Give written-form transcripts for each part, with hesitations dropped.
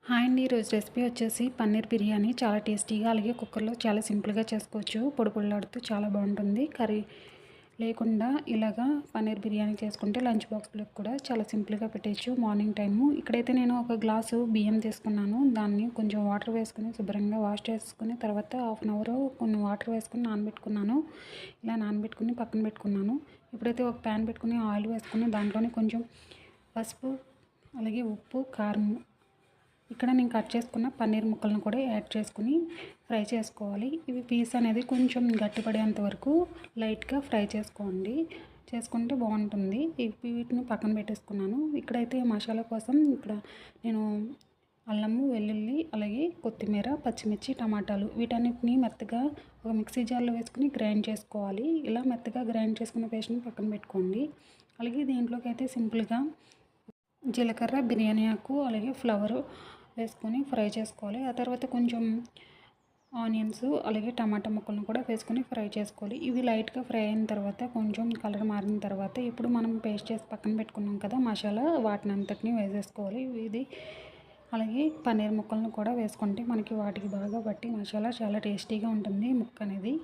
Hi అండి. ఈరోజు recipe వచ్చేసి పన్నీర్ బిర్యానీ. చాలా టేస్టీగా అలాగే కుక్కర్లో చాలా సింపుల్గా చేసుకోవచ్చు. పొడి పొడిలాడుతూ చాలా బాగుంటుంది. కర్రీ లేకుండా ఇలాగా పన్నీర్ బిర్యానీ చేసుకుంటే లంచ్ బాక్స్లోకి కూడా చాలా సింపుల్గా పెట్టేయచ్చు మార్నింగ్ టైము. ఇక్కడైతే నేను ఒక గ్లాసు బియ్యం తీసుకున్నాను. దాన్ని కొంచెం వాటర్ వేసుకుని శుభ్రంగా వాష్ చేసుకుని తర్వాత హాఫ్ అన్ అవర్ కొన్ని వాటర్ వేసుకుని నానబెట్టుకున్నాను. ఇలా నానబెట్టుకుని పక్కన పెట్టుకున్నాను. ఇప్పుడైతే ఒక ప్యాన్ పెట్టుకుని ఆయిల్ వేసుకుని దాంట్లోనే కొంచెం పసుపు అలాగే ఉప్పు కారం ఇక్కడ నేను కట్ చేసుకున్న పన్నీర్ ముక్కలను కూడా యాడ్ చేసుకుని ఫ్రై చేసుకోవాలి. ఇవి పీస్ అనేది కొంచెం గట్టిపడేంత వరకు లైట్గా ఫ్రై చేసుకుంటే బాగుంటుంది. వీటిని పక్కన పెట్టేసుకున్నాను. ఇక్కడైతే మసాలా కోసం ఇక్కడ నేను అల్లము వెల్లుల్లి అలాగే కొత్తిమీర పచ్చిమిర్చి టమాటాలు వీటన్నిటిని మెత్తగా ఒక మిక్సీ జార్లో వేసుకుని గ్రైండ్ చేసుకోవాలి. ఇలా మెత్తగా గ్రైండ్ చేసుకున్న పేస్ట్ని పక్కన పెట్టుకోండి. అలాగే దీంట్లోకి అయితే సింపుల్గా జీలకర్ర బిర్యానీ ఆకు అలాగే ఫ్లవరు వేసుకొని ఫ్రై చేసుకోవాలి. ఆ తర్వాత కొంచెం ఆనియన్స్ అలాగే టమాటా ముక్కలను కూడా వేసుకొని ఫ్రై చేసుకోవాలి. ఇవి లైట్గా ఫ్రై అయిన తర్వాత కొంచెం కలర్ మారిన తర్వాత ఇప్పుడు మనం పేస్ట్ చేసి పక్కన పెట్టుకున్నాం కదా మసాలా, వాటిని అంతటిని వేసేసుకోవాలి. ఇది అలాగే పన్నీర్ ముక్కలను కూడా వేసుకుంటే మనకి వాటికి బాగా బట్టి మసాలా చాలా టేస్టీగా ఉంటుంది ముక్క అనేది.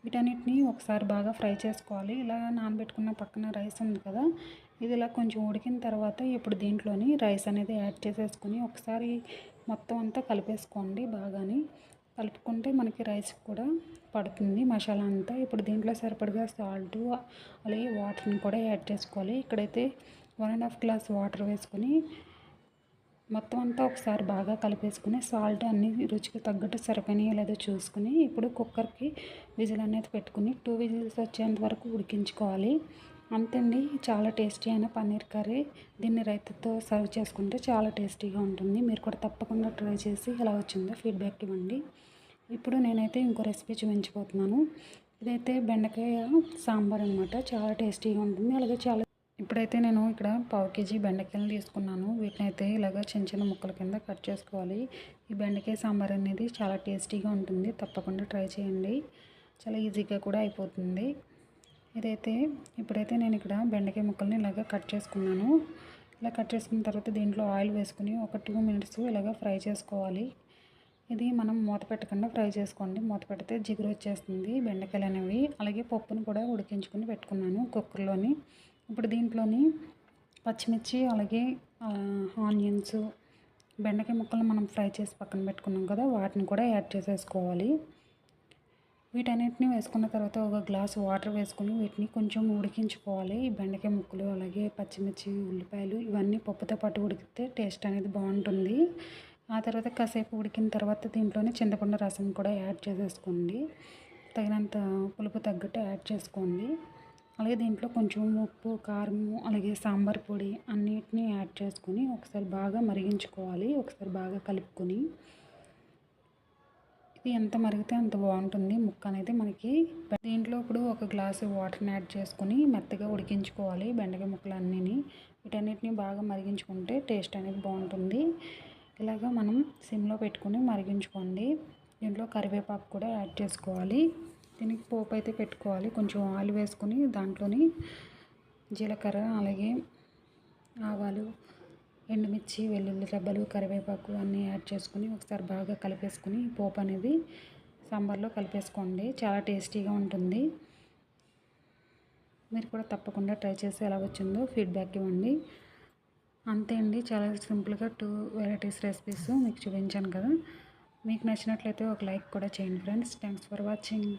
వీటన్నిటిని ఒకసారి బాగా ఫ్రై చేసుకోవాలి. ఇలా నానబెట్టుకున్న పక్కన రైస్ ఉంది కదా, ఇది ఇలా కొంచెం ఉడికిన తర్వాత ఇప్పుడు దీంట్లోని రైస్ అనేది యాడ్ చేసేసుకుని ఒకసారి మొత్తం అంతా కలిపేసుకోండి. బాగాని కలుపుకుంటే మనకి రైస్ కూడా పడుతుంది మసాలా అంతా. ఇప్పుడు దీంట్లో సరిపడగా సాల్ట్ అలాగే వాటర్ని కూడా యాడ్ చేసుకోవాలి. ఇక్కడైతే 1.5 గ్లాస్ వాటర్ వేసుకొని మొత్తం అంతా ఒకసారి బాగా కలిపేసుకుని సాల్ట్ అన్నీ రుచికి తగ్గట్టు సరిపోయినాయో లేదో చూసుకుని ఇప్పుడు కుక్కర్కి విజిల్ అనేది పెట్టుకుని 2 విజిల్స్ వచ్చేంత వరకు ఉడికించుకోవాలి. అంతేండి, చాలా టేస్టీ అయిన పన్నీర్ కర్రీ. దీన్ని రైతాతో సర్వ్ చేసుకుంటే చాలా టేస్టీగా ఉంటుంది. మీరు కూడా తప్పకుండా ట్రై చేసి ఎలా వచ్చిందో ఫీడ్బ్యాక్ ఇవ్వండి. ఇప్పుడు నేనైతే ఇంకో రెసిపీ చూపించబోతున్నాను. ఇదైతే బెండకాయ సాంబార్ అనమాట. చాలా టేస్టీగా ఉంటుంది. అలాగే ఇప్పుడైతే నేను ఇక్కడ 1/2 కేజీ బెండకాయలు తీసుకున్నాను. వీటినైతే ఇలాగ చిన్న చిన్న ముక్కల కింద కట్ చేసుకోవాలి. ఈ బెండకాయ సాంబార్ అనేది చాలా టేస్టీగా ఉంటుంది. తప్పకుండా ట్రై చేయండి. చాలా ఈజీగా కూడా అయిపోతుంది. ఇప్పుడైతే నేను ఇక్కడ బెండకాయ ముక్కల్ని ఇలాగ కట్ చేసుకున్నాను. ఇలా కట్ చేసుకున్న తర్వాత దీంట్లో ఆయిల్ వేసుకుని ఒక 2 మినిట్స్ ఇలాగ ఫ్రై చేసుకోవాలి. ఇది మనం మూత పెట్టకుండా ఫ్రై చేసుకోండి. మూత పెడితే జిగురు వచ్చేస్తుంది బెండకాయలు అనేవి. అలాగే పప్పును కూడా ఉడికించుకుని పెట్టుకున్నాను కుక్కర్లోని. ఇప్పుడు దీంట్లోని పచ్చిమిర్చి అలాగే ఆనియన్స్ బెండకాయ ముక్కలు మనం ఫ్రై చేసి పక్కన పెట్టుకున్నాం కదా, వాటిని కూడా యాడ్ చేసేసుకోవాలి. వీటన్నిటిని వేసుకున్న తర్వాత ఒక గ్లాసు వాటర్ వేసుకుని వీటిని కొంచెం ఉడికించుకోవాలి. ఈ బెండకాయ ముక్కలు అలాగే పచ్చిమిర్చి ఉల్లిపాయలు ఇవన్నీ పప్పుతో పాటు ఉడికితే టేస్ట్ అనేది బాగుంటుంది. ఆ తర్వాత కాసేపు ఉడికిన తర్వాత దీంట్లోనే చింతపండు రసం కూడా యాడ్ చేసేసుకోండి. తగినంత పులుపు తగ్గట్టు యాడ్ చేసుకోండి. అలాగే దీంట్లో కొంచెం ఉప్పు కారం అలాగే సాంబార్ పొడి అన్నిటినీ యాడ్ చేసుకొని ఒకసారి బాగా మరిగించుకోవాలి. ఒకసారి బాగా కలుపుకొని ఇది ఎంత మరిగితే అంత బాగుంటుంది ముక్క అనేది మనకి. దీంట్లో ఇప్పుడు ఒక గ్లాసు వాటర్ని యాడ్ చేసుకుని మెత్తగా ఉడికించుకోవాలి బెండకాయ ముక్కలు అన్నీని. వీటన్నిటిని బాగా మరిగించుకుంటే టేస్ట్ అనేది బాగుంటుంది. ఇలాగా మనం సిమ్లో పెట్టుకుని మరిగించుకోండి. దీంట్లో కరివేపాకు కూడా యాడ్ చేసుకోవాలి. దీనికి పోపు అయితే పెట్టుకోవాలి. కొంచెం ఆయిల్ వేసుకుని దాంట్లోని జీలకర్ర అలాగే ఆవాలు ఎండుమిర్చి వెల్లుల్లి రెబ్బలు కరివేపాకు అన్నీ యాడ్ చేసుకుని ఒకసారి బాగా కలిపేసుకుని పోపు అనేది సాంబార్లో కలిపేసుకోండి. చాలా టేస్టీగా ఉంటుంది. మీరు కూడా తప్పకుండా ట్రై చేసి ఎలా వచ్చిందో ఫీడ్బ్యాక్ ఇవ్వండి. అంతే అండి, చాలా సింపుల్గా 2 వెరైటీస్ రెసిపీస్ మీకు చూపించాను కదా. మీకు నచ్చినట్లయితే ఒక లైక్ కూడా చేయండి ఫ్రెండ్స్. Thanks for watching.